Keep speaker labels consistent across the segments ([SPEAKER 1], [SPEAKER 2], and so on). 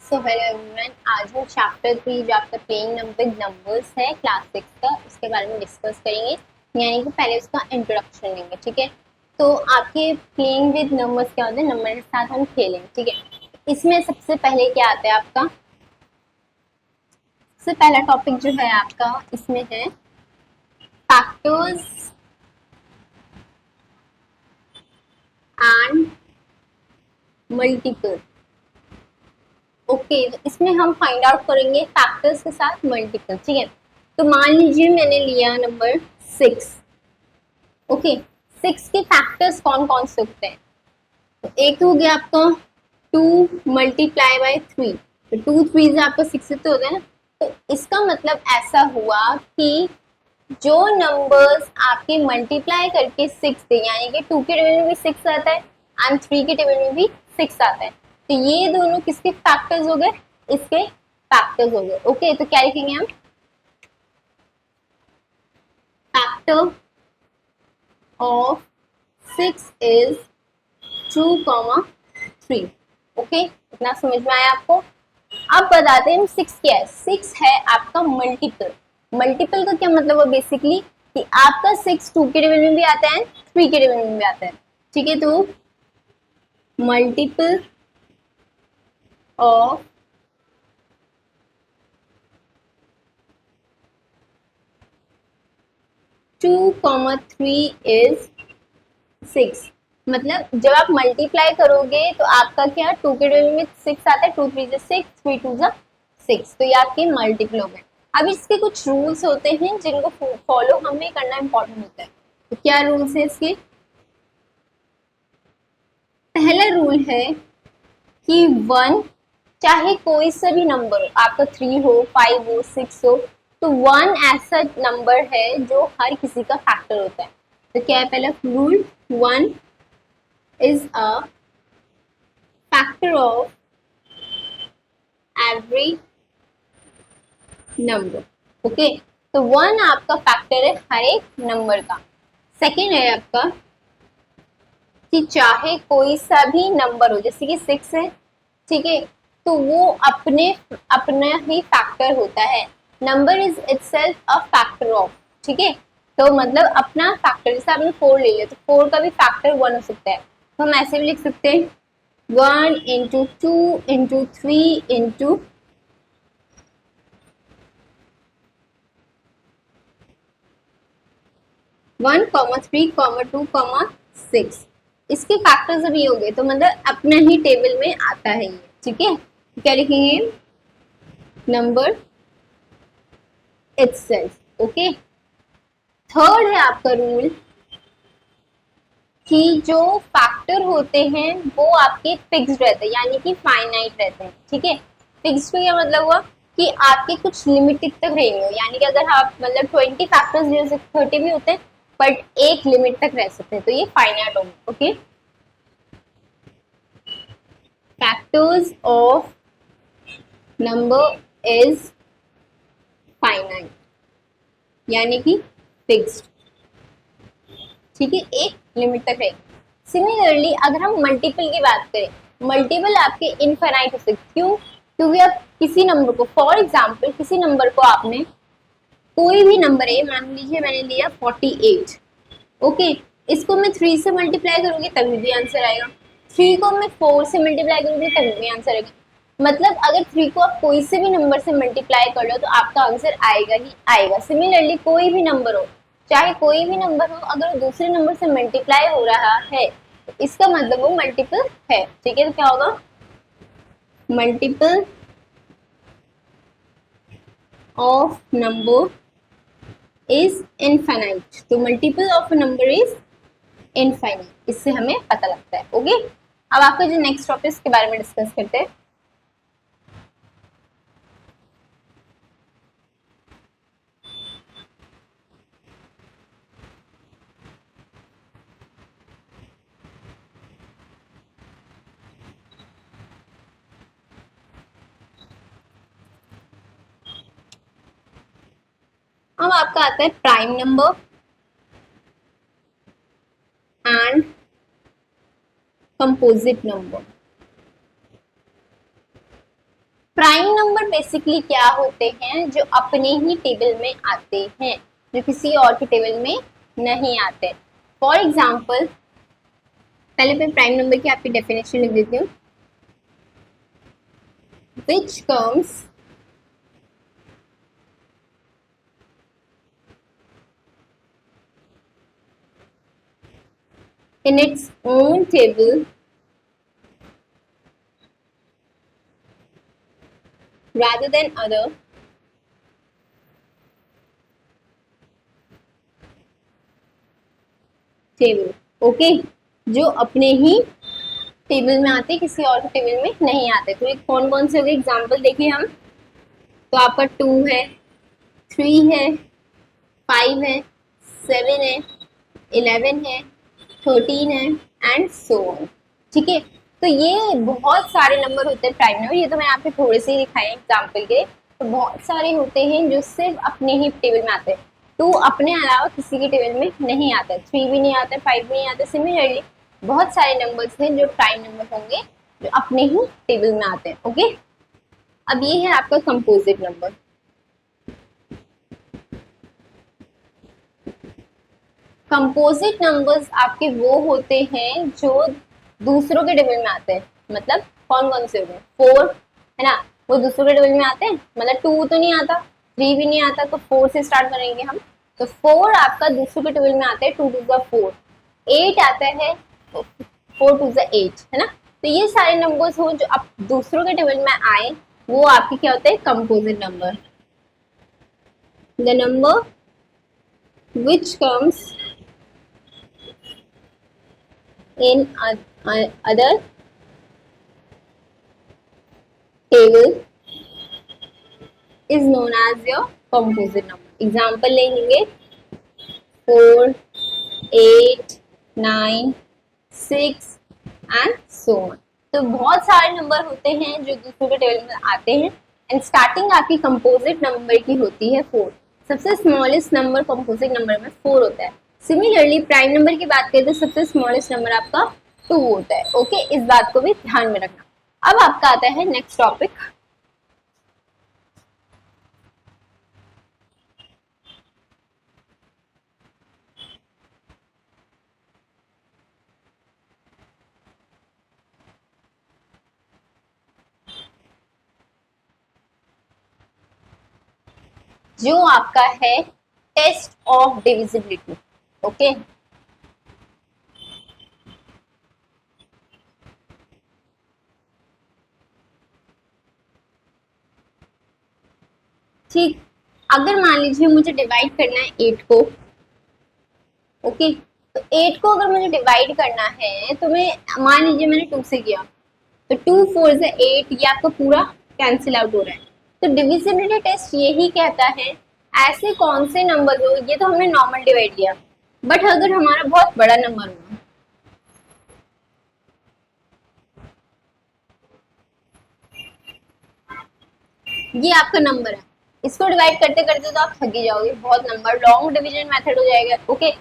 [SPEAKER 1] So hello everyone, आज हम chapter 3 जो आपका प्लेइंग नंबर नंबर्स है क्लास 6 का, उसके बारे में डिस्कस करेंगे। यानी कि पहले उसका इंट्रोडक्शन लेंगे, ठीक है। तो आपके प्लेइंग विद नंबर्स क्या होता है, नंबर के साथ हम खेलेंगे, ठीक है। इसमें सबसे पहले क्या आता है आपका, सबसे पहला टॉपिक जो है आपका इसमें है फैक्टर्स एंड मल्टीपल। ओके, तो इसमें हम फाइंड आउट करेंगे फैक्टर्स के साथ मल्टीपल, ठीक है। तो मान लीजिए मैंने लिया नंबर 6। ओके, 6 के फैक्टर्स कौन कौन से होते हैं। तो एक हो गया आपका 2 × 3, तो 2 3 से आपका 6 तो होता है ना। तो इसका मतलब ऐसा हुआ कि जो नंबर्स आपके मल्टीप्लाई करके 6 थे, यानी कि 2 के टेबल में भी 6 आता है एंड 3 के टेबल में भी 6 आता है, तो ये दोनों किसके फैक्टर्स हो गए, इसके फैक्टर्स हो गए। ओके, तो क्या लिखेंगे हम, फैक्टर ऑफ 6 इज 2, 3। ओके, इतना समझ में आया आपको। अब बताते हैं 6 क्या है। 6 है आपका मल्टीपल। मल्टीपल का क्या मतलब है, बेसिकली कि आपका 6 2 के टेबल में भी आता है, 3 के टेबल में भी आता है, ठीक है। तो मल्टीपल ऑफ 2, 3 इज 6। मतलब जब आप मल्टीप्लाई करोगे तो आपका क्या, 2 के टेबल में 6 आता है, 2 3 6, 3 2 6, तो ये आपके मल्टीपल हो गए। अब इसके कुछ रूल्स होते हैं जिनको फॉलो हमें करना इंपॉर्टेंट होता है। तो क्या रूल्स है इसके, पहला रूल है कि 1, चाहे कोई सा भी नंबर हो, आपका 3 हो, 5 हो, 6 हो, तो 1 ऐसा नंबर है जो हर किसी का फैक्टर होता है। तो क्या है पहला rule, 1 is a factor of every number. Okay, तो 1 आपका फैक्टर है हर एक नंबर का। सेकेंड है आपका कि चाहे कोई सा भी नंबर हो, जैसे कि 6 है, ठीक है, तो वो अपने अपना ही फैक्टर होता है। Number is itself a factor of, ठीक है। तो मतलब अपना फैक्टर, जैसे आपने 4 ले लिया तो 4 का भी फैक्टर 1 हो सकता है, तो हम ऐसे भी लिख सकते हैं 1 × 2 × 3 × 1, 3, 2, 6। इसके फैक्टर्स अभी हो गए, तो मतलब अपना ही टेबल में आता है ये, ठीक है। क्या लिखेंगे, नंबर इटसेल्फ। ओके, थर्ड है आपका रूल कि जो फैक्टर होते हैं वो आपके फिक्स्ड रहते हैं, यानी कि फाइनाइट रहते हैं, ठीक है। फिक्स्ड का क्या मतलब हुआ कि आपके कुछ लिमिटेड तक रहेंगे, यानी कि अगर आप मतलब 20 फैक्टर्स जैसे 30 भी होते हैं, बट एक लिमिट तक रह सकते हैं, तो ये फाइनाइट होंगे। Okay, factors of number is finite, यानी कि फिक्स्ड, ठीक है, एक लिमिट तक है। सिमिलरली अगर हम मल्टीपल की बात करें, मल्टीपल आपके इनफाइनाइट हो सकते, क्यों, क्योंकि आप किसी नंबर को, फॉर एग्जाम्पल किसी नंबर को आपने, कोई भी नंबर है, मान लीजिए मैंने लिया 48। ओके, इसको मैं 3 से मल्टीप्लाई करूंगी तभी भी आंसर आएगा, 3 को मैं 4 से मल्टीप्लाई करूंगी तभी भी आंसर आएगा। मतलब अगर 3 को आप कोई से भी नंबर से मल्टीप्लाई कर लो तो आपका आंसर आएगा ही आएगा। सिमिलरली कोई भी नंबर हो, चाहे कोई भी नंबर हो, अगर वो दूसरे नंबर से मल्टीप्लाई हो रहा है तो इसका मतलब वो मल्टीपल है, ठीक है। तो क्या होगा, multiple of number is infinite. तो multiple of number is infinite, इससे हमें पता लगता है। ओके, अब आपका जो नेक्स्ट टॉपिक इसके बारे में डिस्कस करते हैं। अब आपका आता है prime number and composite number. Prime number basically क्या होते हैं, जो अपने ही टेबल में आते हैं, जो किसी और के टेबल में नहीं आते। फॉर एग्जाम्पल, पहले मैं प्राइम नंबर की आपकी डेफिनेशन लिख देती हूँ। Which comes in its own table rather than other table. Okay, जो अपने ही टेबल में आते, किसी और के टेबल में नहीं आते। तो ये कौन कौन से हो गए एग्जाम्पल देखिए हम। तो आपका 2 है, 3 है, 5 है, 7 है, 11 है, 13 है एंड सो ऑन। ठीक है, तो ये बहुत सारे नंबर होते हैं प्राइम नंबर। ये तो मैंने आपको थोड़े से ही दिखाए एग्जाम्पल के। तो बहुत सारे होते हैं जो सिर्फ अपने ही टेबल में आते हैं। 2 अपने अलावा किसी के टेबल में नहीं आता, 3 भी नहीं आता, 5 भी नहीं आता। सिमिलरली बहुत सारे नंबर्स हैं जो प्राइम नंबर होंगे, जो अपने ही टेबल में आते हैं। ओके, अब ये है आपका कंपोजिट नंबर। कंपोजिट नंबर्स आपके वो होते हैं जो दूसरों के टेबल में आते हैं। मतलब कौन कौन से हो गए, 4 है ना, वो दूसरों के टेबल में आते हैं। मतलब 2 तो नहीं आता, 3 भी नहीं आता, तो 4 से स्टार्ट करेंगे हम। तो 4 आपका दूसरों के टेबल में आता है, 2 2 4, 8 आता है, 4 2 8 है ना। तो ये सारे नंबर्स हो जो आप दूसरों के टेबल में आए, वो आपके क्या होते हैं, composite number. The number which comes in other table is known as your composite number. Example लेंगे 4, 8, 9, 6 एंड so on। तो बहुत सारे नंबर होते हैं जो दूसरों के टेबल में आते हैं एंड स्टार्टिंग आपकी कंपोजिट नंबर की होती है 4। सबसे स्मॉलेस्ट नंबर कंपोजिट नंबर में 4 होता है। सिमिलरली प्राइम नंबर की बात करें तो सबसे स्मॉलेस्ट नंबर आपका 2 होता है। ओके, इस बात को भी ध्यान में रखना। अब आपका आता है नेक्स्ट टॉपिक, जो आपका है टेस्ट ऑफ डिविजिबिलिटी। ओके, ठीक, अगर मान लीजिए मुझे डिवाइड करना है 8 को। ओके, तो 8 को अगर मुझे डिवाइड करना है तो मैं, मान लीजिए मैंने 2 से किया, तो 2 4 से 8, ये आपका पूरा कैंसिल आउट हो रहा है। तो डिविजिबिलिटी टेस्ट यही कहता है ऐसे कौन से नंबर हो, ये तो हमने नॉर्मल डिवाइड किया, बट अगर हमारा बहुत बड़ा नंबर हो, ये आपका नंबर है, इसको डिवाइड करते करते तो आप थक ही जाओगे, बहुत नंबर, लॉन्ग डिवीजन मेथड हो जाएगा। ओके,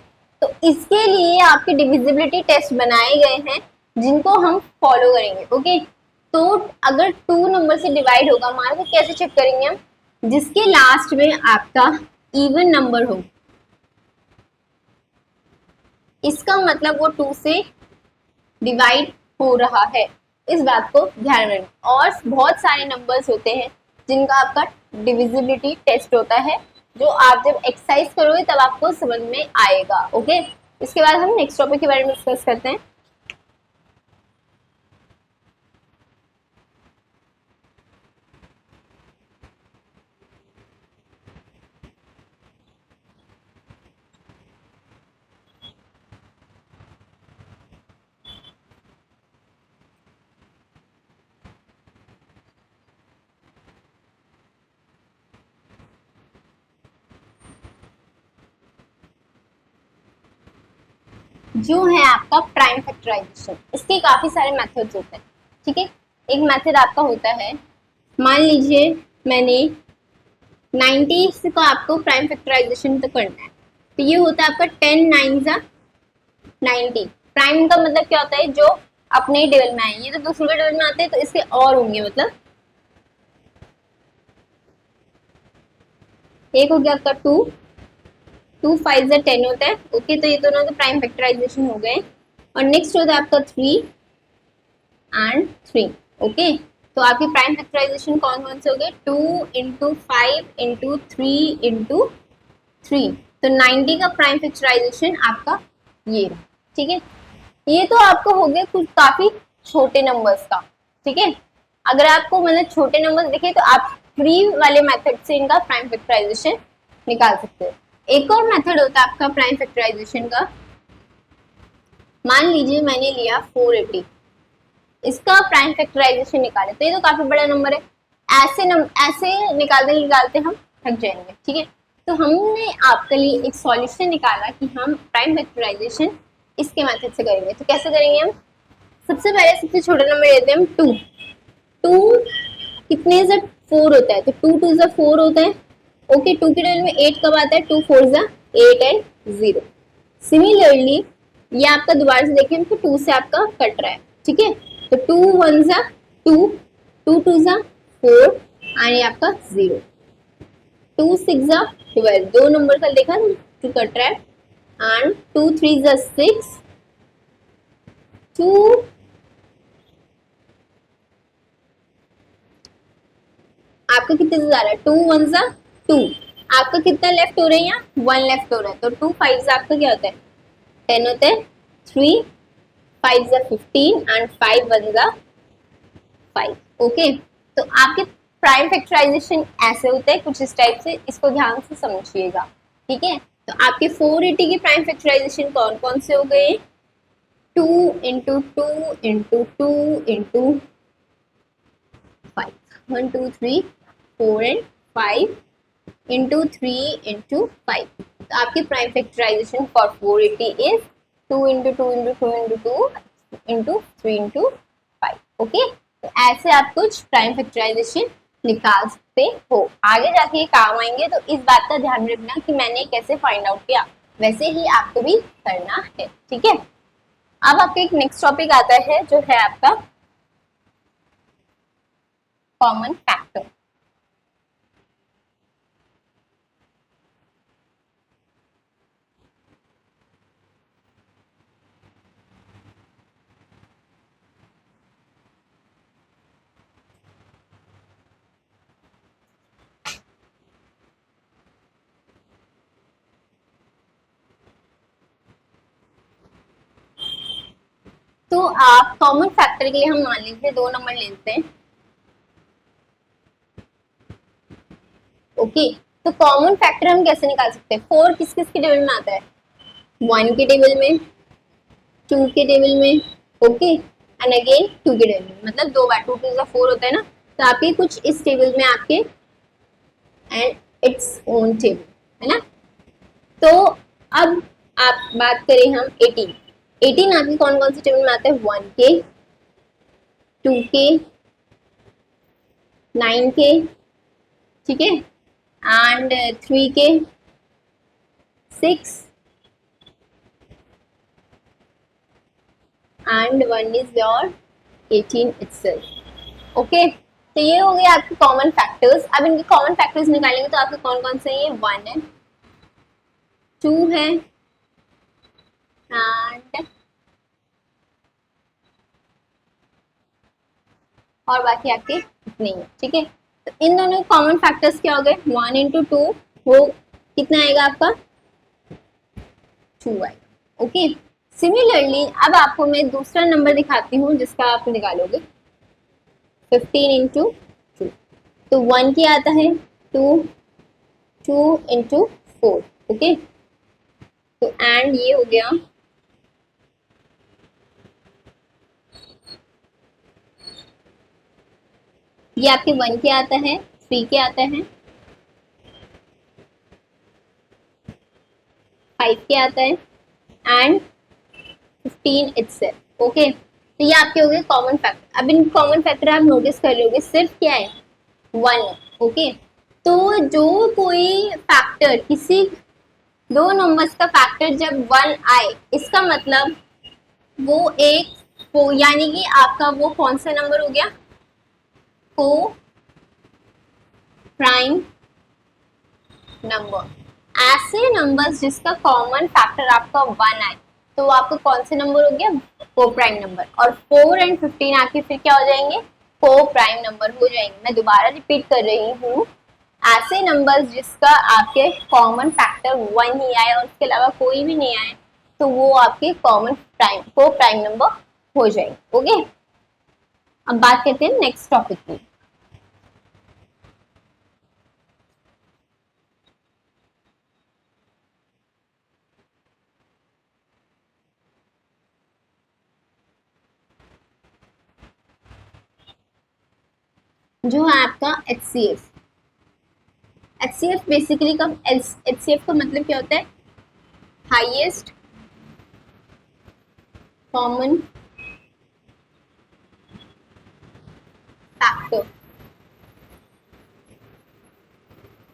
[SPEAKER 1] तो इसके लिए आपके डिविजिबिलिटी टेस्ट बनाए गए हैं जिनको हम फॉलो करेंगे। ओके, तो अगर 2 नंबर से डिवाइड होगा हमारा, तो कैसे चेक करेंगे हम, जिसके लास्ट में आपका इवन नंबर हो, इसका मतलब वो 2 से डिवाइड हो रहा है। इस बात को ध्यान में रखना। और बहुत सारे नंबर्स होते हैं जिनका आपका डिविजिबिलिटी टेस्ट होता है, जो आप जब एक्सरसाइज करोगे तब आपको समझ में आएगा। ओके, इसके बाद हम नेक्स्ट टॉपिक के बारे में डिस्कस करते हैं। जो है आपका प्राइम फैक्टराइजेशन, इसके काफी सारे मेथड्स होते हैं। ठीक है, एक मेथड आपका होता है, मान लीजिए मैंने 90 को आपको प्राइम फैक्टराइजेशन तो करना है, तो ये होता है आपका 10 9 जा 90। प्राइम का मतलब क्या होता है, जो अपने टेबल में आए, ये तो दूसरों के टेबल में आते हैं तो इसके और होंगे, मतलब एक हो गया आपका 2, 2 5 से 10 होता है। ओके, तो ये दोनों तो प्राइम फैक्टराइजेशन हो गए। और नेक्स्ट होता है आपका 3 एंड 3। ओके, तो आपकी प्राइम फैक्टराइजेशन कौन कौन से हो गए? 2 इंटू 5 इंटू 3 इंटू 3। तो 90 का प्राइम फैक्टराइजेशन आपका ये रहा। ठीक है, ये तो आपको हो गया कुछ काफी छोटे नंबर्स का। ठीक है, अगर आपको मतलब छोटे नंबर्स दिखे तो आप फ्री वाले मेथड से इनका प्राइम फैक्टराइजेशन निकाल सकते हो। एक और मेथड होता है आपका प्राइम फैक्टराइजेशन का। मान लीजिए मैंने लिया 480, इसका प्राइम फैक्टराइजेशन निकाले तो ये तो काफी बड़ा नंबर है। ऐसे निकालते हम थक जाएंगे। ठीक है, तो हमने आपके लिए एक सॉल्यूशन निकाला कि हम प्राइम फैक्टराइजेशन इसके मेथड से करेंगे। तो कैसे करेंगे हम? सबसे पहले सबसे छोटा नंबर लेते हैं हम 2। 2 कितने से 4 होता है, तो 2 2 से 4 होता है। ओके, 2 के टेबल में 8 कब आता है? 2 4 जा 8 एंड 0। सिमिलरली ये आपका दोबारा से देखें तो 2 से आपका कट रहा है। ठीक है, तो 2 1 जा 2, 2 2 जा 4 एंड ये आपका 0। 2 6 जा 12, दो नंबर का देखा टू कट रहा है। एंड 2 3 जा 6, 2 आपका कितने से जा रहा है? 2 1 जा 2, आपका कितना लेफ्ट हो रहा है? यहाँ 1 लेफ्ट हो रहा है। तो 2 5 से आपका क्या होता है? 10 होता है। 3 5 जा 15 एंड 5 1 जा 5। ओके, तो आपके प्राइम फैक्टराइजेशन ऐसे होता है कुछ इस टाइप से, इसको ध्यान से समझिएगा। ठीक है, तो आपके 480 की प्राइम फैक्टराइजेशन कौन कौन से हो गए? 2 into 2 into 2 into 5, 1 2 3 4 and 5 into 3 into 5। तो आपकी prime factorization for 480 is 2 into 2 into 2 into 2 into 3 into 5। Okay, तो ऐसे आप कुछ प्राइम फैक्टराइजेशन निकाल सकते हो। आगे जाके ये काम आएंगे, तो इस बात का ध्यान रखना कि मैंने कैसे फाइंड आउट किया, वैसे ही आपको भी करना है। ठीक है, अब आपका एक नेक्स्ट टॉपिक आता है जो है आपका कॉमन फैक्टर। तो आप कॉमन फैक्टर के लिए हम मान लीजिए दो नंबर लेते हैं। ओके, तो कॉमन फैक्टर हम कैसे निकाल सकते हैं? 4 किस किस के टेबल में आता है? 1 के टेबल में, 2 के टेबल में, ओके, एंड अगेन 2 के टेबल में। मतलब दो बार 2 2 4 होता है ना, तो आपके कुछ इस टेबल में आपके एंड इट्स ओन टेबल है ना। तो अब आप बात करें हम 18। 18 आपके कौन कौन से टेबल में आते हैं? 1 के, 2 के, 9 के, ठीक है, एंड 3 के, 6 and 1 is your 18 itself। Okay, तो ये हो गए आपके कॉमन फैक्टर्स। अब इनके कॉमन फैक्टर्स निकालेंगे तो आपके कौन कौन से हैं? 1 है, 2 है एंड और बाकी आपके इतने ही है। ठीक है, तो इन दोनों कॉमन फैक्टर्स क्या हो गए? 1 इंटू 2 वो कितना आएगा आपका? 2 आएगा। ओके, सिमिलरली अब आपको मैं दूसरा नंबर दिखाती हूँ जिसका आप निकालोगे 15 इंटू 2। तो 1 क्या आता है? 2, 2 इंटू 4। ओके, तो एंड ये हो गया ये आपके 1 के आता है, 3 के आता है, 5 के आता है एंड 15 itself। ओके, तो ये आपके हो गए कॉमन फैक्टर। अब इन कॉमन फैक्टर आप नोटिस कर लोगे सिर्फ क्या है? 1 है। ओके, तो जो कोई फैक्टर किसी दो नंबर्स का फैक्टर जब 1 आए, इसका मतलब वो एक को यानी कि आपका वो कौन सा नंबर हो गया? को प्राइम नंबर, ऐसे नंबर्स जिसका कॉमन फैक्टर आपका 1 है, तो वो आपको कौन से नंबर हो गया, को प्राइम नंबर। और 4 एंड 15 आके फिर क्या हो जाएंगे, को प्राइम नंबर हो जाएंगे। मैं दोबारा रिपीट कर रही हूँ, ऐसे नंबर्स जिसका आपके कॉमन फैक्टर 1 ही आए और उसके अलावा कोई भी नहीं आए, तो वो आपके कॉमन प्राइम को प्राइम नंबर हो जाएंगे। ओके, अब बात करते हैं नेक्स्ट टॉपिक की। जो है आपका HCF। HCF बेसिकली का HCF का मतलब क्या होता है, हाईएस्ट कॉमन फैक्टर।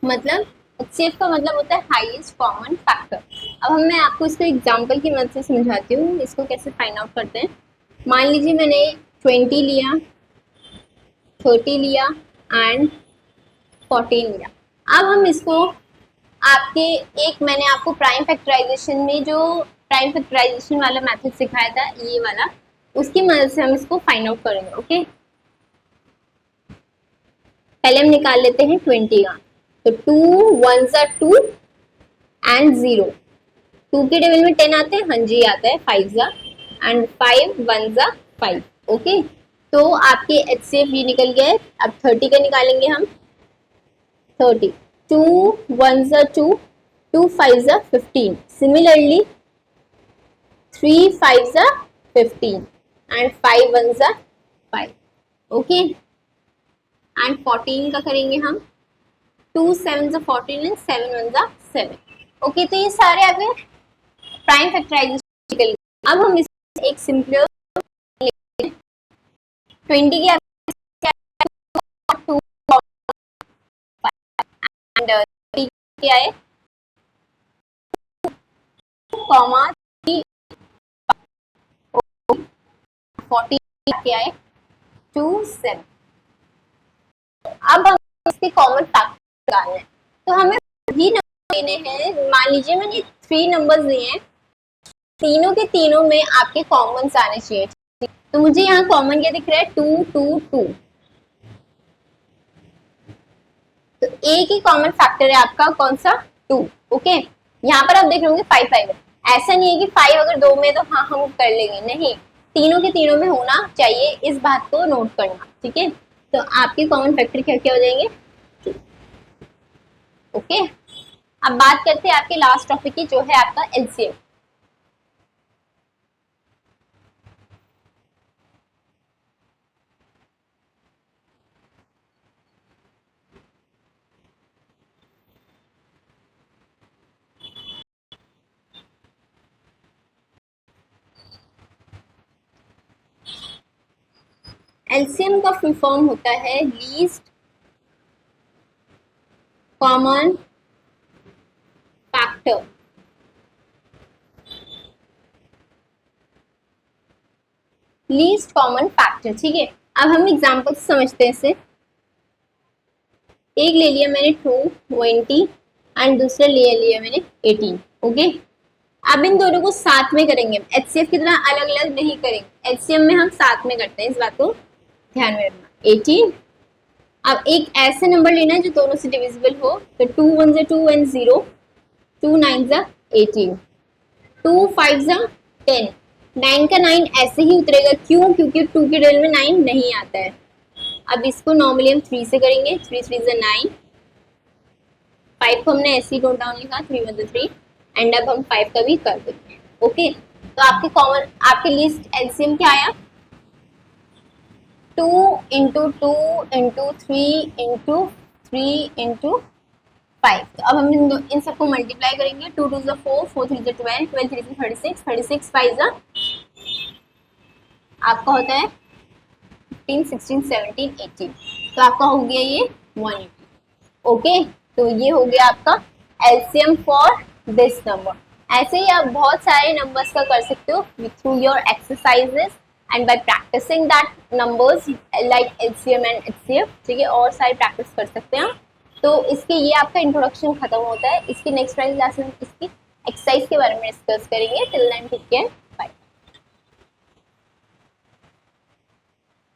[SPEAKER 1] मतलब HCF का मतलब होता है हाईएस्ट कॉमन फैक्टर। अब मैं आपको इसको एग्जांपल की मदद से समझाती हूँ, इसको कैसे फाइंड आउट करते हैं। मान लीजिए मैंने 20 लिया, 30 लिया एंड 14 लिया। अब हम इसको आपके एक मैंने आपको प्राइम फैक्टराइजेशन में जो प्राइम फैक्टराइजेशन वाला मेथड सिखाया था, ये वाला, उसकी मदद से हम इसको फाइंड आउट करेंगे। ओके, पहले हम निकाल लेते हैं 20 का। तो 2 1 2 एंड 0, 2 के टेबल में 10 आते हैं, हाँ जी आता है, 5 जा एंड 5 1 जा 5। ओके, तो आपके HCF ये निकल गया है। अब 30 का निकालेंगे हम। 30, 2 1 जा 2, 2 5 जा 15। सिमिलरली 3 5 जा 15 एंड 5 1 जा 5। ओके, एंड 14 का करेंगे हम। 2 7 जा 14 एंड 7 1 जा 7। ओके, तो ये सारे आपके प्राइम फैक्टराइजेशन निकल गए। अब हम इस एक सिंपल 20 के एंड 30 के आए कॉमा 3, 40 के आए 2 7। अब हम इसके कॉमन फैक्टर निकालने हैं, तो हमें वही नंबर लेने हैं। मान लीजिए मैंने 3 नंबर्स दिए हैं, तीनों के तीनों में आपके कॉमन आने चाहिए। तो मुझे यहाँ कॉमन क्या दिख रहा है, 2 2 2। तो एक ही कॉमन फैक्टर है आपका, कौन सा, 2। ओके, यहाँ पर आप देख रहे होंगे 5 5 है। ऐसा नहीं है कि 5 अगर 2 में तो हाँ हम कर लेंगे, नहीं, तीनों के तीनों में होना चाहिए, इस बात को नोट करना। ठीक है, तो आपके कॉमन फैक्टर क्या क्या हो जाएंगे, 2। ओके, अब बात करते हैं आपके लास्ट टॉपिक की, जो है आपका LCM। LCM का फुल फॉर्म होता है least common factor. Least common factor, ठीक है। अब हम एग्जांपल से समझते हैं इसे। एक ले लिया मैंने 20 एंड दूसरा ले लिया मैंने 18। ओके, अब इन दोनों को साथ में करेंगे, HCF की तरह अलग अलग नहीं करेंगे, HCM में हम साथ में करते हैं, इस बात को ध्यान में रखना। 18, अब एक ऐसे नंबर लेना है जो दोनों से डिविजिबल हो, तो 2 1 जा 2 एंड 0, 2 9 जा 18, 2 5 जा 10। 9 का 9 ऐसे ही उतरेगा, क्यों, क्योंकि 2 के टेबल में 9 नहीं आता है। अब इसको नॉर्मली हम 3 से करेंगे, 3 3 जा 9, 5 को हमने ऐसे ही नोट डाउन लिखा, 3 1 3 एंड अब हम 5 का भी कर देते हैं। ओके, तो आपके कॉमन आपके लिस्ट एलसीएम क्या आया, 2 इंटू 2 इंटू 3 इंटू 3 इंटू 5। तो अब हम इन सबको मल्टीप्लाई करेंगे, 2 2 जा 4, 4 3 जा 12, 12 3 जा 36, 36 5 जा आपका होता है 15 16 17 18। तो आपका हो गया ये 180। ओके, तो ये हो गया आपका एलसीएम फॉर दिस नंबर। ऐसे ही आप बहुत सारे नंबर्स का कर सकते हो through your exercises and by practising that numbers like LCM and HCF. ठीक है, और सारी प्रैक्टिस कर सकते हैं। तो इसके ये आपका इंट्रोडक्शन खत्म होता है। इसकी नेक्स्ट वाली क्लास में इसकी एक्सरसाइज के बारे में डिस्कस करेंगे। Till then take care.